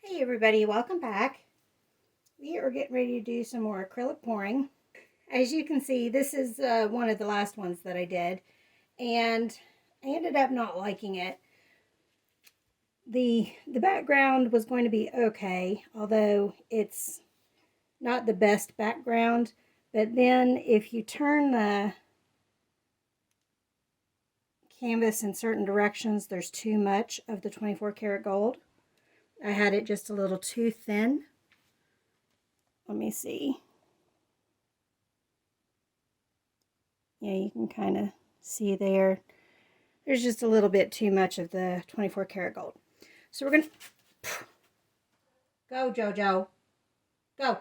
Hey everybody, welcome back. We are getting ready to do some more acrylic pouring. As you can see, this is one of the last ones that I did, and I ended up not liking it. The background was going to be okay, although it's not the best background, but then if you turn the canvas in certain directions, there's too much of the 24 karat gold. I had it just a little too thin. Let me see. Yeah, you can kind of see there. There's just a little bit too much of the 24 karat gold. So we're going to go, Jojo. Go.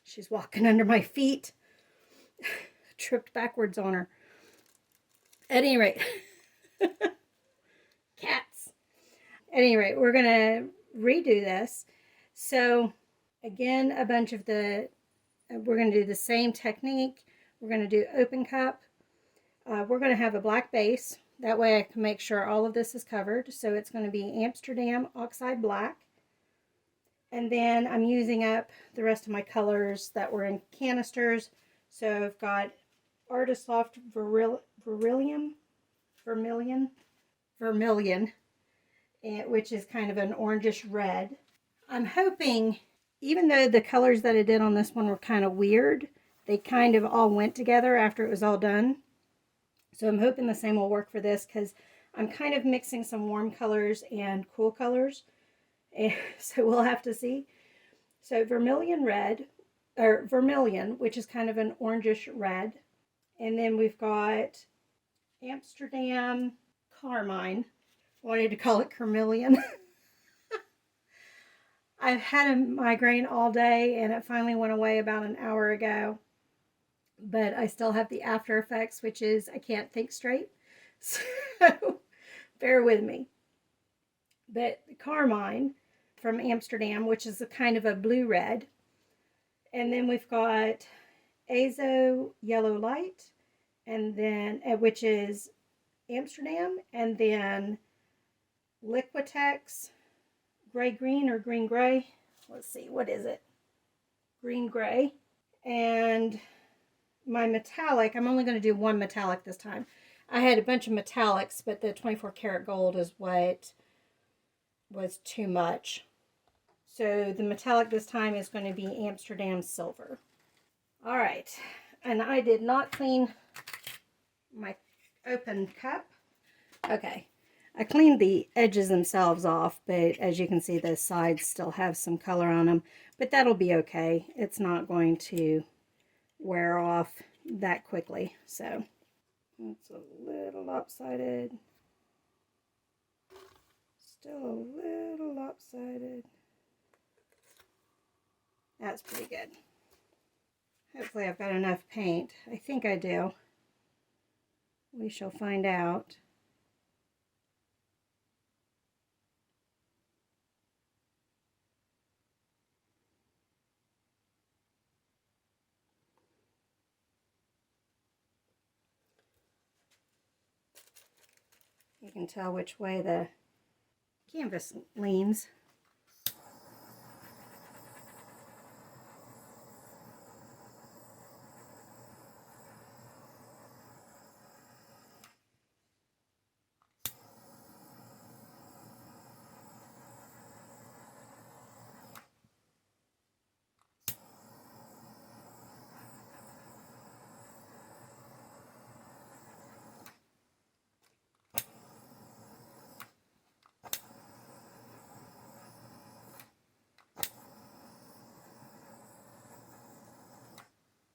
She's walking under my feet. Tripped backwards on her. At any rate, cats. At any rate, we're going to redo this. So again, a bunch of we're going to do the same technique. We're going to do open cup. We're going to have a black base. That way I can make sure all of this is covered. So it's going to be Amsterdam Oxide Black. And then I'm using up the rest of my colors that were in canisters. So I've got Artist Loft Vermilion, which is kind of an orangish red. I'm hoping, even though the colors that I did on this one were kind of weird, they kind of all went together after it was all done. So I'm hoping the same will work for this, because I'm kind of mixing some warm colors and cool colors. So we'll have to see. So vermilion red, or vermilion, which is kind of an orangish red. And then we've got Amsterdam Carmine. I wanted to call it Carmelian. I've had a migraine all day and it finally went away about an hour ago. But I still have the after effects, which is I can't think straight. So bear with me. But Carmine from Amsterdam, which is a kind of a blue red. And then we've got Azo Yellow Light, and then which is Amsterdam, and then Liquitex Gray Green or Green Gray. Let's see, what is it? Green Gray. And my metallic, I'm only going to do one metallic this time. I had a bunch of metallics, but the 24 karat gold is what was too much. So the metallic this time is going to be Amsterdam Silver. All right, and I did not clean my open cup. Okay, I cleaned the edges themselves off, but as you can see, the sides still have some color on them, but that'll be okay. It's not going to wear off that quickly. So it's a little lopsided. Still a little lopsided. That's pretty good. Hopefully I've got enough paint. I think I do. We shall find out. You can tell which way the canvas leans.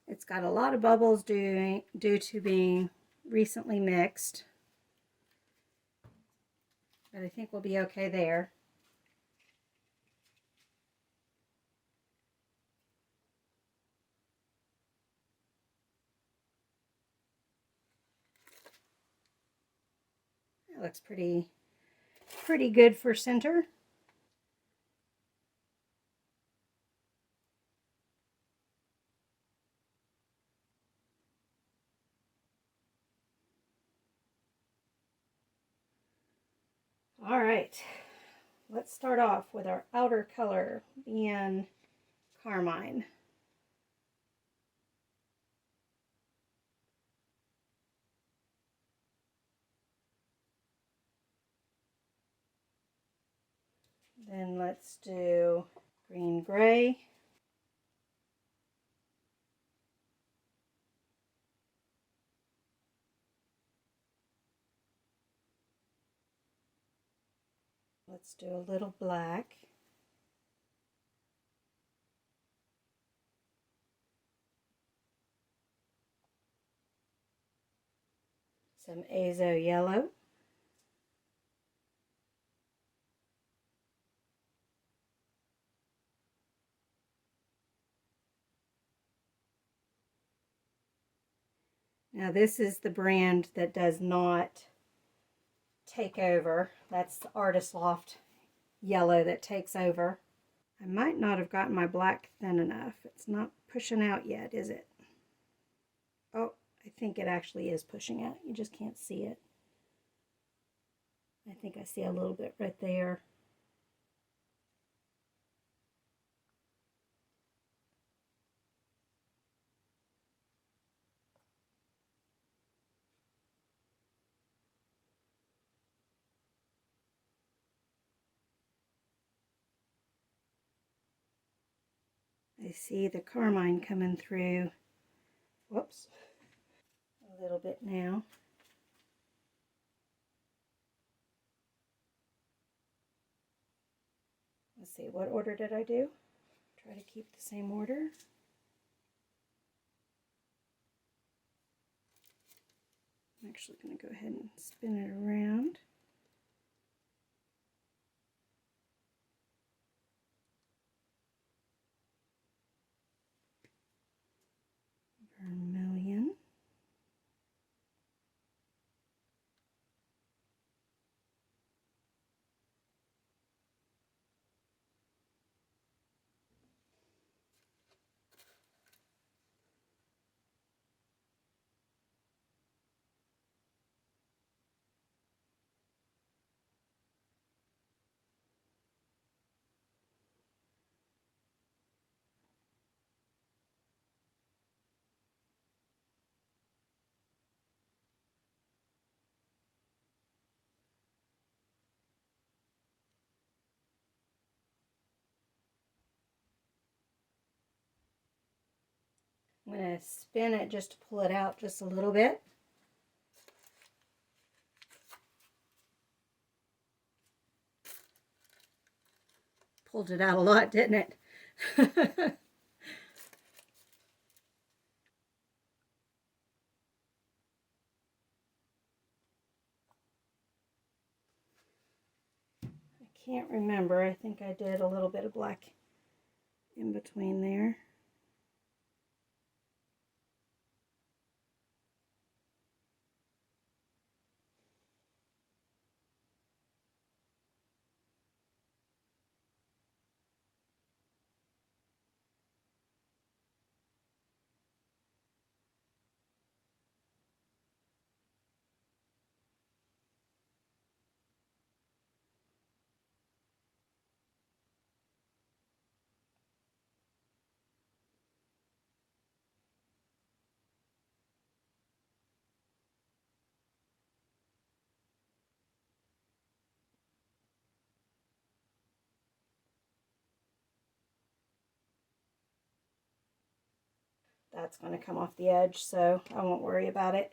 It's got a lot of bubbles due to being recently mixed, but I think we'll be okay there. That looks pretty good for center. All right, let's start off with our outer color being carmine. Then let's do green gray. Let's do a little black. Some azo yellow. Now this is the brand that does not take over. That's the Artist Loft yellow that takes over. I might not have gotten my black thin enough. It's not pushing out yet, is it? Oh, I think it actually is pushing out. You just can't see it. I think I see a little bit right there. I see the carmine coming through. Whoops. A little bit now. Let's see, what order did I do? Try to keep the same order. I'm actually going to go ahead and spin it around. Vermilion. I'm going to spin it just to pull it out just a little bit. Pulled it out a lot, didn't it? I can't remember. I think I did a little bit of black in between there. That's going to come off the edge, so I won't worry about it.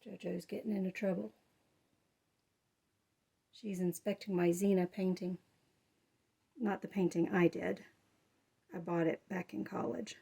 JoJo's getting into trouble. She's inspecting my Xena painting. Not the painting I did. I bought it back in college.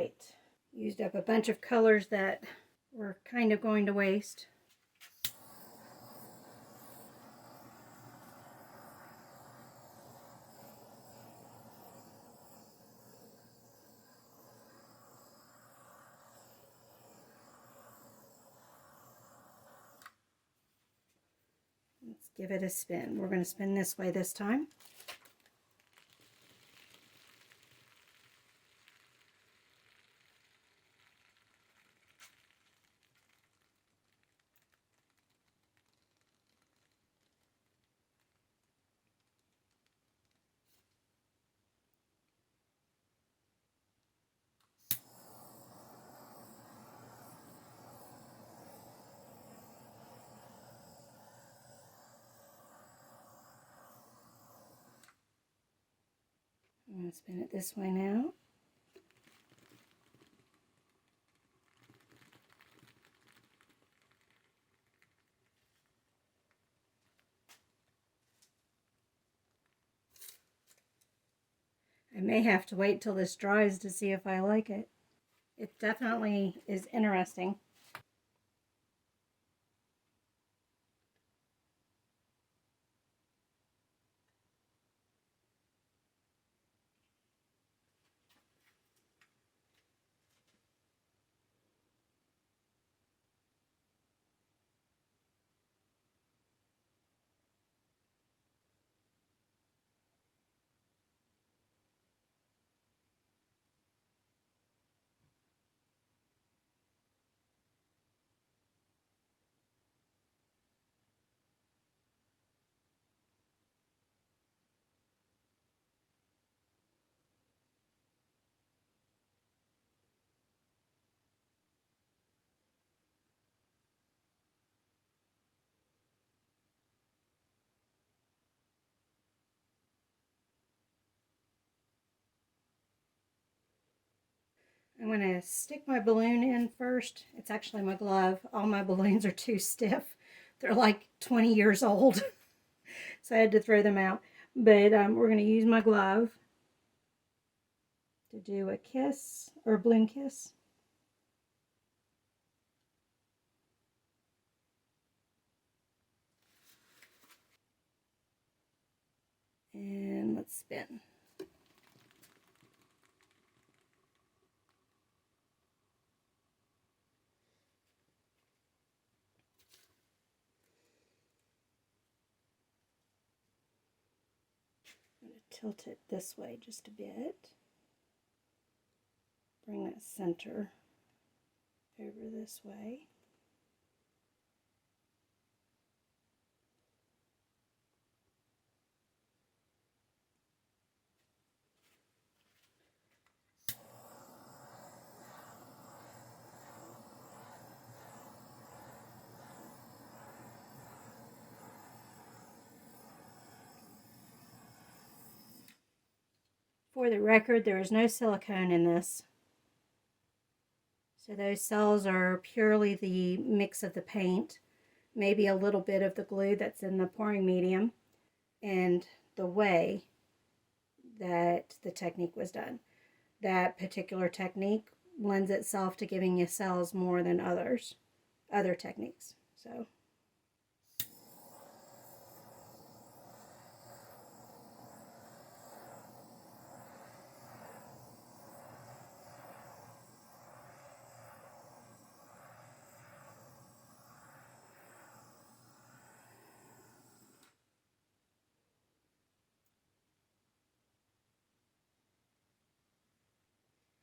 right. Used up a bunch of colors that were kind of going to waste. Let's give it a spin. We're going to spin this way this time. I'm going to spin it this way now. I may have to wait till this dries to see if I like it. It definitely is interesting. I'm going to stick my balloon in first. It's actually my glove. All my balloons are too stiff. They're like 20 years old. So I had to throw them out. But we're going to use my glove to do a kiss or a balloon kiss. And let's spin. I'm going to tilt it this way just a bit. Bring that center over this way. For the record, there is no silicone in this. So those cells are purely the mix of the paint, maybe a little bit of the glue that's in the pouring medium, and the way that the technique was done. That particular technique lends itself to giving you cells more than other techniques. So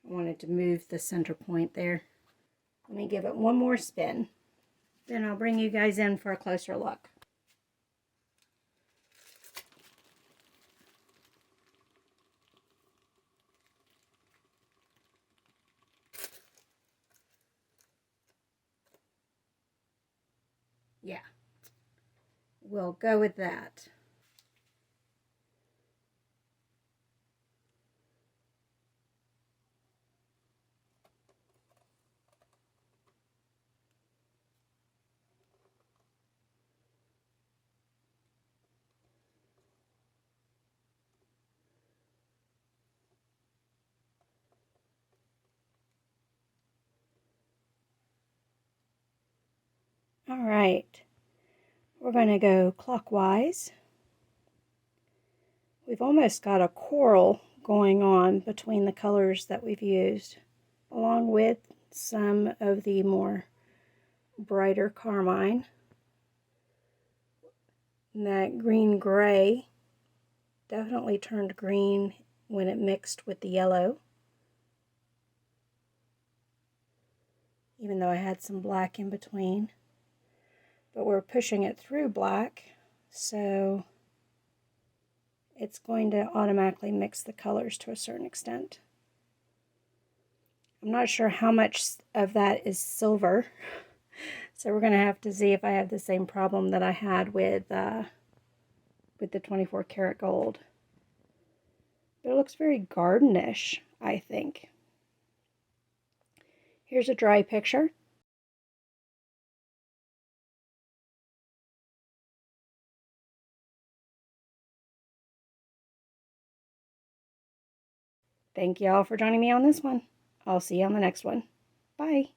I wanted to move the center point there. Let me give it one more spin. Then I'll bring you guys in for a closer look. Yeah, we'll go with that. All right, we're going to go clockwise. We've almost got a coral going on between the colors that we've used, along with some of the more brighter carmine. And that green gray definitely turned green when it mixed with the yellow, even though I had some black in between. But we're pushing it through black, so it's going to automatically mix the colors to a certain extent. I'm not sure how much of that is silver, so we're going to have to see if I have the same problem that I had with the 24 karat gold. But it looks very gardenish, I think. Here's a dry picture. Thank you all for joining me on this one. I'll see you on the next one. Bye.